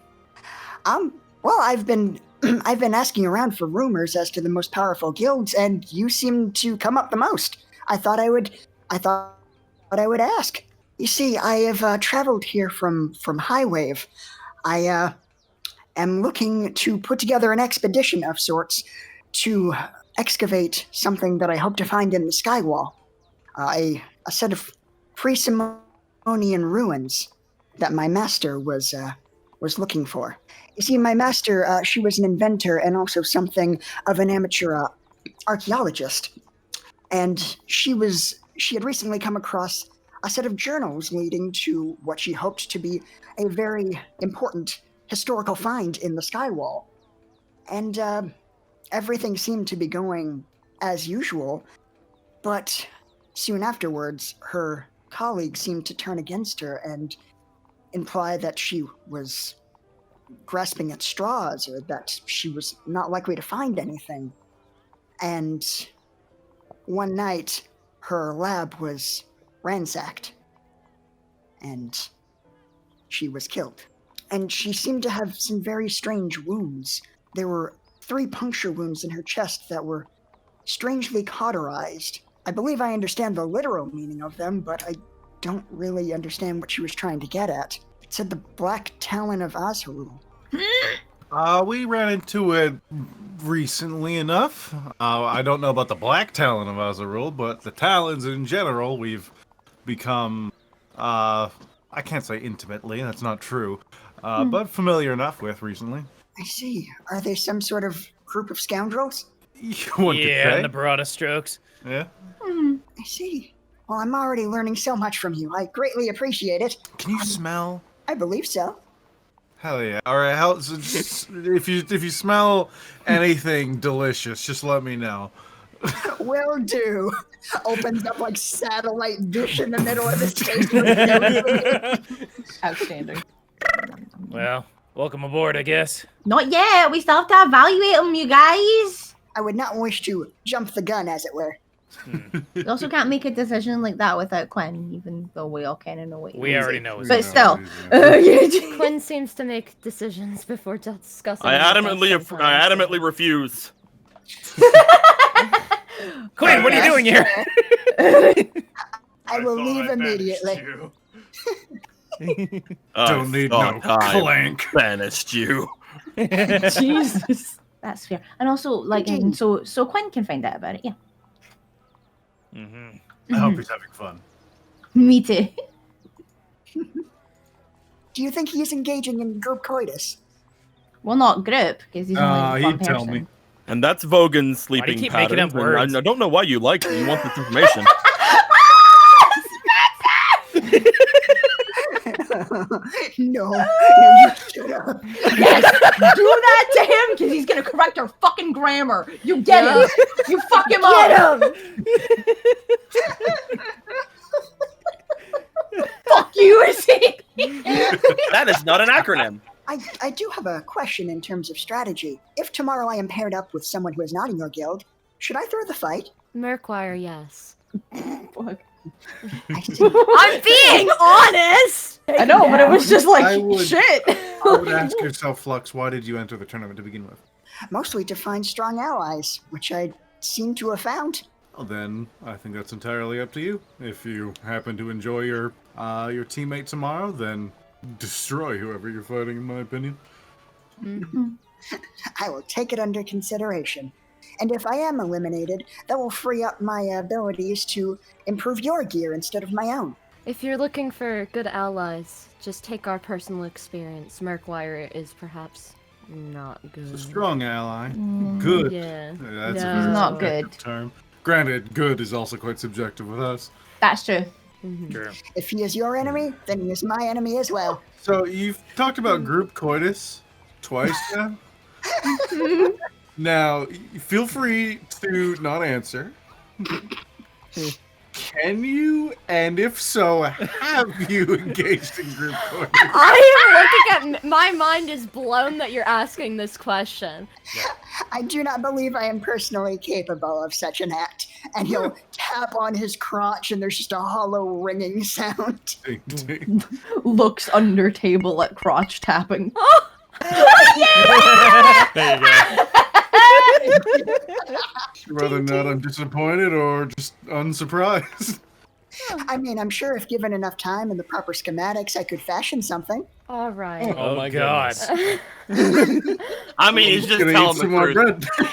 Well, I've been asking around for rumors as to the most powerful guilds, and you seem to come up the most. I thought I would ask. You see, I have traveled here from Highwave. I am looking to put together an expedition of sorts to excavate something that I hope to find in the Skywall. A set of pre-Simonian ruins that my master was looking for. You see, my master, she was an inventor and also something of an amateur archaeologist. And she had recently come across a set of journals leading to what she hoped to be a very important historical find in the Skywall. And everything seemed to be going as usual, but soon afterwards, her colleagues seemed to turn against her and imply that she was grasping at straws or that she was not likely to find anything. And one night, her lab was ransacked, and she was killed. And she seemed to have some very strange wounds. There were 3 puncture wounds in her chest that were strangely cauterized. I believe I understand the literal meaning of them, but I don't really understand what she was trying to get at. It said the Black Talon of Azarul. We ran into it recently enough. I don't know about the Black Talon of Azarul, but the Talons in general, we've become, I can't say intimately, that's not true, but familiar enough with recently. I see. Are they some sort of group of scoundrels? One could Yeah, say. in the broadest strokes. Yeah. I see. Well, I'm already learning so much from you. I greatly appreciate it. Can you smell? I believe so. Hell yeah! All right, if you smell anything delicious, just let me know. Will do. Opens up like satellite dish in the middle of the station. Outstanding. Well, welcome aboard, I guess. Not yet. We still have to evaluate them, you guys. I would not wish to jump the gun, as it were. We also can't make a decision like that without Quinn, even though we all kind of know what he We means. already know. But his still. Quinn seems to make decisions before discussing. I them with us sometimes. adamantly refuse. Quinn, what are you doing here? I will leave immediately. Don't need no clank. Banished you. Jesus. That's fair. And also, like, and so Quinn can find out about it, yeah. Mm-hmm. I hope he's having fun. Me too. Do you think he is engaging in group coitus? Well, not group, because he's only one He'd tell person. me. And that's Vogan's sleeping keep making up patterns, and words? I don't know why you like it. You want this information. No, you shut up. Yes! Do that to him, because he's going to correct our fucking grammar. You get him! You fuck him up! Get him! Fuck you, is he? That is not an acronym. I do have a question in terms of strategy. If tomorrow I am paired up with someone who is not in your guild, should I throw the fight? Murkwire, yes. Fuck. I see. I'm being honest! I know, but it was just like I would- shit. I would ask yourself, Flux, why did you enter the tournament to begin with? Mostly to find strong allies, which I seem to have found. Well, then I think that's entirely up to you. If you happen to enjoy your teammate tomorrow, then destroy whoever you're fighting, in my opinion. I will take it under consideration. And if I am eliminated, that will free up my abilities to improve your gear instead of my own. If you're looking for good allies, just take our personal experience. Murkwire is perhaps not good. It's a strong ally. Good. Yeah. That's No. a very Not subjective good. term. Granted, good is also quite subjective with us. That's true. True. If he is your enemy, then he is my enemy as well. So you've talked about group coitus twice now. Now, feel free to not answer. Can you? And if so, have you engaged in group coitus? I am looking at. My mind is blown that you're asking this question. I do not believe I am personally capable of such an act. And he'll tap on his crotch, and there's just a hollow ringing sound. Ding, ding. Looks under table at crotch tapping. There you go. Whether or not I'm disappointed or just unsurprised. I mean, I'm sure if given enough time and the proper schematics, I could fashion something. All right. Oh, my God. goodness. I mean, he's just Gonna telling eat the some more truth. bread.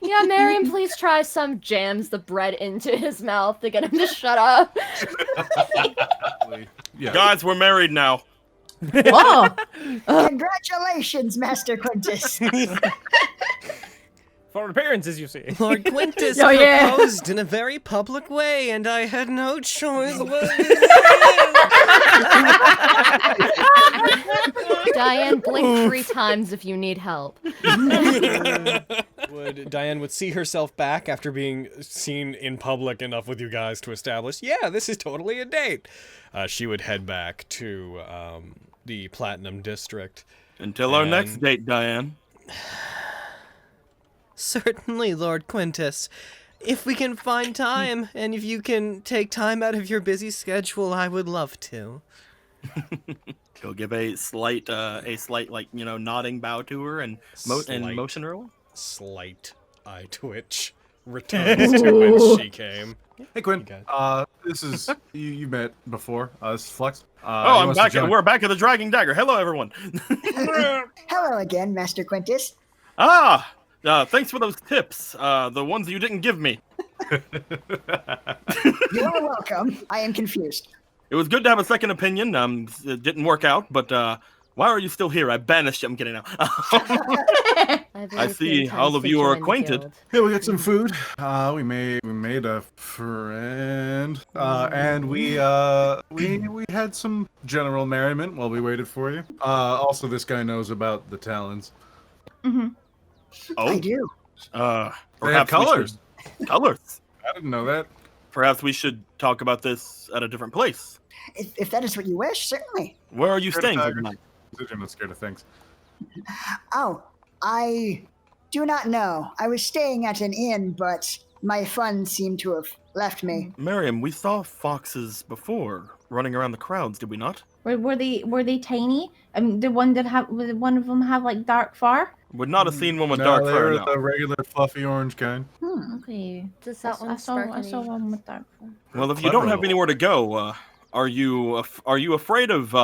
Yeah, Marion, please try some jams the bread into his mouth to get him to shut up. Yeah. Guys, we're married now. Whoa. Congratulations, Master Quintus. For appearances, you see. Lord Quintus Oh, yeah. proposed in a very public way, and I had no choice. Diane, blink 3 times if you need help. Diane would see herself back after being seen in public enough with you guys to establish, yeah, this is totally a date. She would head back to the Platinum District. Until our next date, Diane. Certainly, Lord Quintus. If we can find time, and if you can take time out of your busy schedule, I would love to. He'll give a slight, like, nodding bow to her and, Slight. motion her away. Slight eye twitch returns to when she came. Hey Quinn, Okay. this is you met before. This is Flux. I'm back. We're back at the Dragging Dagger. Hello, everyone. Hello again, Master Quintus. Thanks for those tips. The ones you didn't give me. You are welcome. I am confused. It was good to have a second opinion. It didn't work out, but why are you still here? I banished you. I'm kidding now. I see all of you are acquainted. Yeah, we got some food. We made a friend, and we had some general merriment while we waited for you. Also, this guy knows about the Talons. I Oh, do. They have perhaps we colors. should- Colors. I didn't know that. Perhaps we should talk about this at a different place. If that is what you wish, certainly. Where are you Scared of staying for tigers. the night? I'm not scared of things. Oh, I do not know. I was staying at an inn, but my funds seem to have left me. Miriam, we saw foxes before running around the crowds, did we not? Were they tiny? Did one of them have like dark fur? Would not have seen one with No, dark they fur. were No. the regular fluffy orange kind. Okay. Does that I one saw spark I saw any- one with dark fur. Well, if you don't have anywhere to go, are you afraid of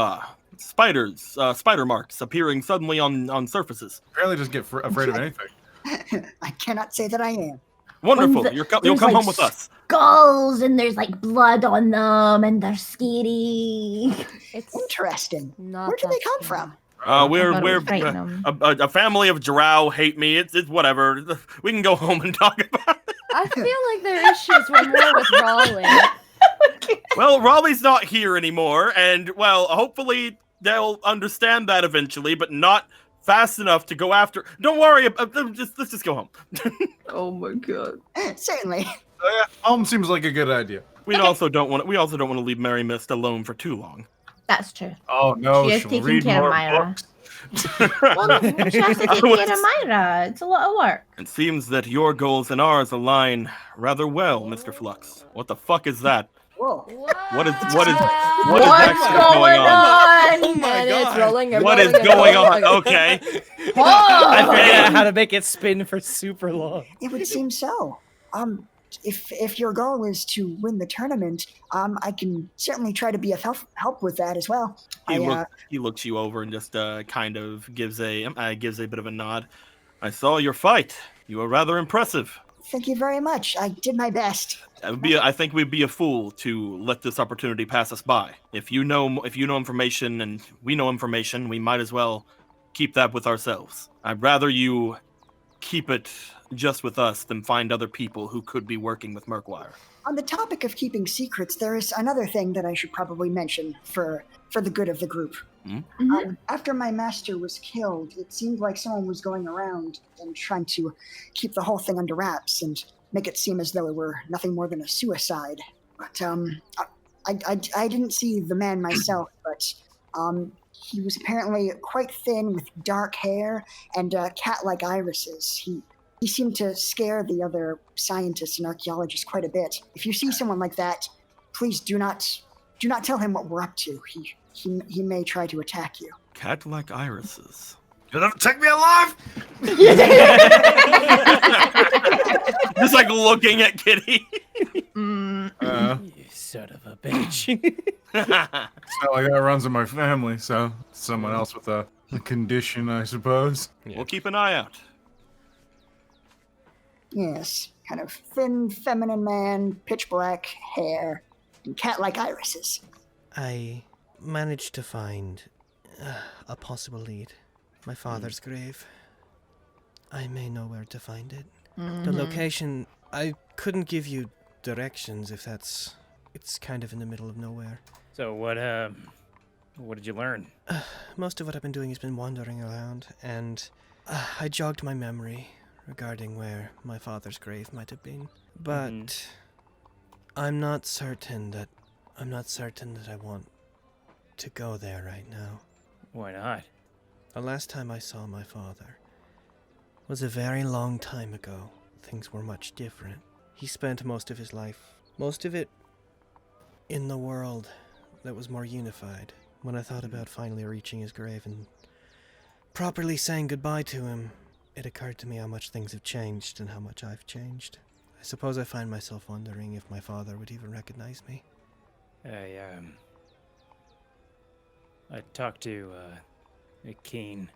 spiders, spider marks appearing suddenly on surfaces? Apparently, just get afraid of anything. I cannot say that I am. Wonderful. Ones that- You'll come there's, like, home with us. Skulls and there's like blood on them and they're scary. It's Interesting. not Where do they that come scary. from? We're thought it was frightening. a family of drow hate me. It's whatever. We can go home and talk about it. I feel like their issues were more with Raleigh. Well, Raleigh's not here anymore, and well, hopefully they'll understand that eventually, but not fast enough to go after. Don't worry. Let's just go home. Oh my god. Certainly. Home seems like a good idea. We also don't want to leave Mary Mist alone for too long. That's true. Oh no, She is she'll taking read care of more Myra. books. Well, she has to take care of Myra. It's a lot of work. It seems that your goals and ours align rather well, Mr. Flux. What the fuck is that? Whoa. What is What's actually going on? Oh my And it's god. rolling and What is rolling and going on? rolling. Okay. I Oh! figured out how to make it spin for super long. It would seem so. If your goal is to win the tournament, I can certainly try to be of help with that as well. He looks you over and just kind of gives a bit of a nod. I saw your fight. You were rather impressive. Thank you very much. I did my best. I think we'd be a fool to let this opportunity pass us by. If you know information and we know information, we might as well keep that with ourselves. I'd rather you keep it just with us than find other people who could be working with Murkwire. On the topic of keeping secrets, there is another thing that I should probably mention for the good of the group. After my master was killed, it seemed like someone was going around and trying to keep the whole thing under wraps and make it seem as though it were nothing more than a suicide. But I didn't see the man myself, but he was apparently quite thin with dark hair and cat-like irises. He seemed to scare the other scientists and archaeologists quite a bit. If you see someone like that, please do not tell him what we're up to. He may try to attack you. Cat-like irises. You'll never take me alive! Just like looking at Kitty. You son of a bitch. It's not like that runs in my family, so someone else with a condition, I suppose. We'll keep an eye out. Yes, kind of thin, feminine man, pitch black hair, and cat-like irises. I managed to find a possible lead. My father's grave. I may know where to find it. The location, I couldn't give you directions if it's kind of in the middle of nowhere. So what did you learn? Most of what I've been doing has been wandering around, and I jogged my memory regarding where my father's grave might have been. But I'm not certain that I want to go there right now. Why not? The last time I saw my father was a very long time ago. Things were much different. He spent most of his life, most of it in the world that was more unified. When I thought about finally reaching his grave and properly saying goodbye to him, it occurred to me how much things have changed and how much I've changed. I suppose I find myself wondering if my father would even recognize me. I talked to Keen.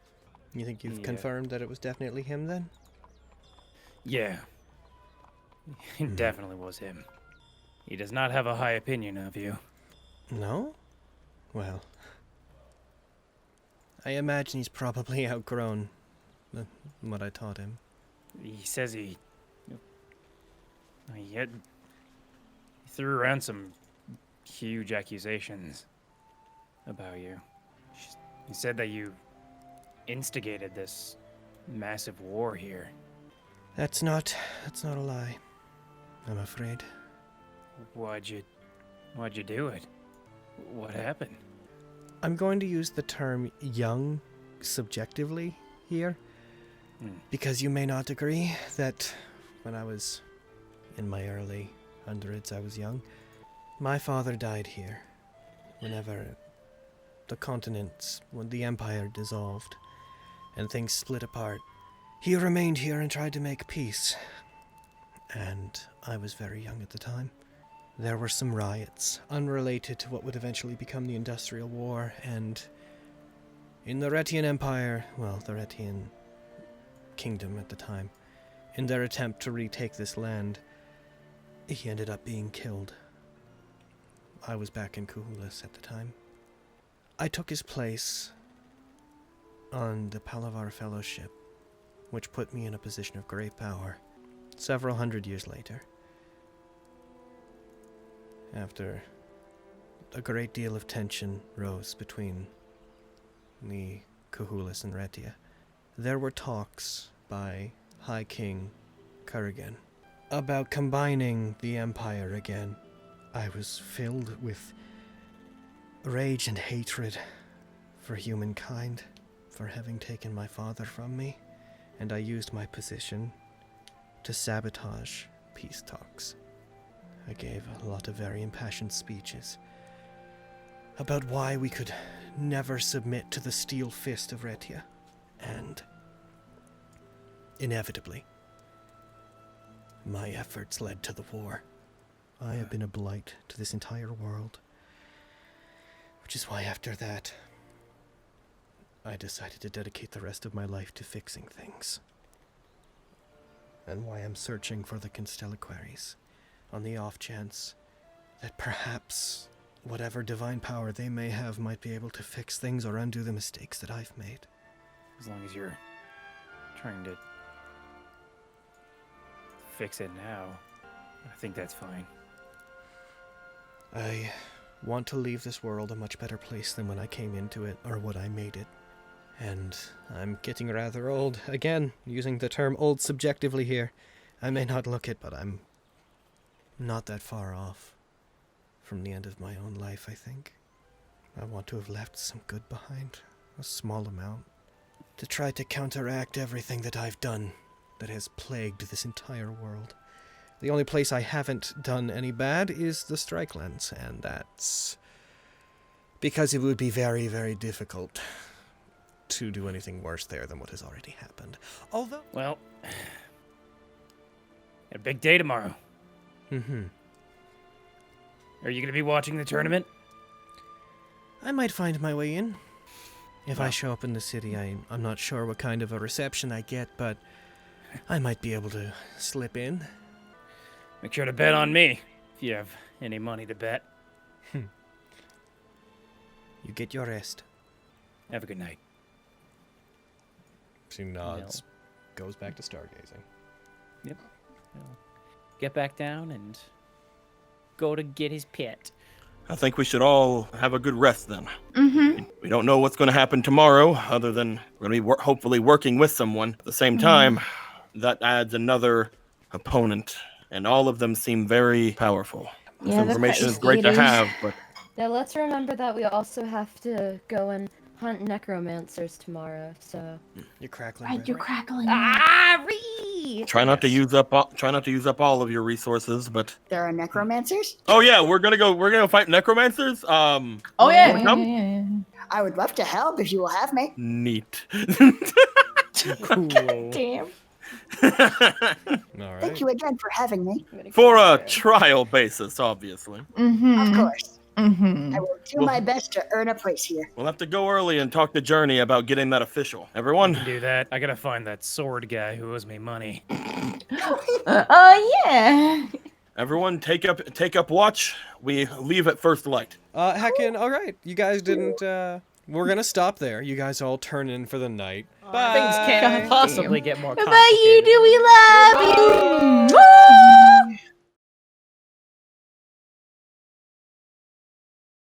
You think you've Yeah. confirmed that it was definitely him then? Yeah. It definitely was him. He does not have a high opinion of you. No? Well, I imagine he's probably outgrown what I taught him. He says he threw around some huge accusations about you. He said that you instigated this massive war here. That's not a lie, I'm afraid. Why'd you do it? What happened? I'm going to use the term young subjectively here, because you may not agree that when I was in my early hundreds, I was young. My father died here whenever when the Empire dissolved and things split apart. He remained here and tried to make peace, and I was very young at the time. There were some riots, unrelated to what would eventually become the Industrial War, and in the Retian Empire, well, the Retian Kingdom at the time, in their attempt to retake this land, he ended up being killed. I was back in Kuhulas at the time. I took his place on the Palavar Fellowship, which put me in a position of great power several hundred years later. After a great deal of tension rose between the Kuhulas and Retia, there were talks by High King Kurgan about combining the Empire again. I was filled with rage and hatred for humankind. for having taken my father from me, and I used my position to sabotage peace talks. I gave a lot of very impassioned speeches about why we could never submit to the steel fist of Retia, and inevitably, my efforts led to the war. I have been a blight to this entire world, which is why after that, I decided to dedicate the rest of my life to fixing things. And why I'm searching for the Constellaquaries, on the off chance that perhaps whatever divine power they may have might be able to fix things or undo the mistakes that I've made. As long as you're trying to fix it now, I think that's fine. I want to leave this world a much better place than when I came into it, or what I made it. And I'm getting rather old. Again, using the term old subjectively here. I may not look it, but I'm not that far off from the end of my own life, I think. I want to have left some good behind, a small amount, to try to counteract everything that I've done that has plagued this entire world. The only place I haven't done any bad is the Strikelands, and that's because it would be very, very difficult to do anything worse there than what has already happened. Although... Well, a big day tomorrow. Mm-hmm. Are you going to be watching the tournament? I might find my way in. If I show up in the city, I'm not sure what kind of a reception I get, but I might be able to slip in. Make sure to bet on me, if you have any money to bet. You get your rest. Have a good night. She nods, goes back to stargazing. Yep. He'll get back down and go to get his pet. I think we should all have a good rest then. Mm-hmm. We don't know what's going to happen tomorrow, other than we're going to be hopefully working with someone. At the same time, that adds another opponent, and all of them seem very powerful. This Yeah, information is great to have, but Now let's remember that we also have to go and hunt necromancers tomorrow, so... You're crackling. Right, Brett. you're crackling. Ree! try not to use up all of your resources. But There are necromancers? oh yeah, we're gonna go fight necromancers. Oh yeah, wanna yeah, come? yeah. I would love to help if you will have me. Neat. Damn. All right. Thank you again for having me. For a trial basis, obviously. Mm-hmm. Of course. Mm-hmm. I will do Well- my best to earn a place here. We'll have to go early and talk to Journey about getting that official. Everyone, Do that. I gotta find that sword guy who owes me money. Yeah. everyone, take up watch. We leave at first light. Heckin, all right. You guys didn't, we're gonna stop there. You guys all turn in for the night. Bye. Things can't God possibly get more But complicated. you do we love?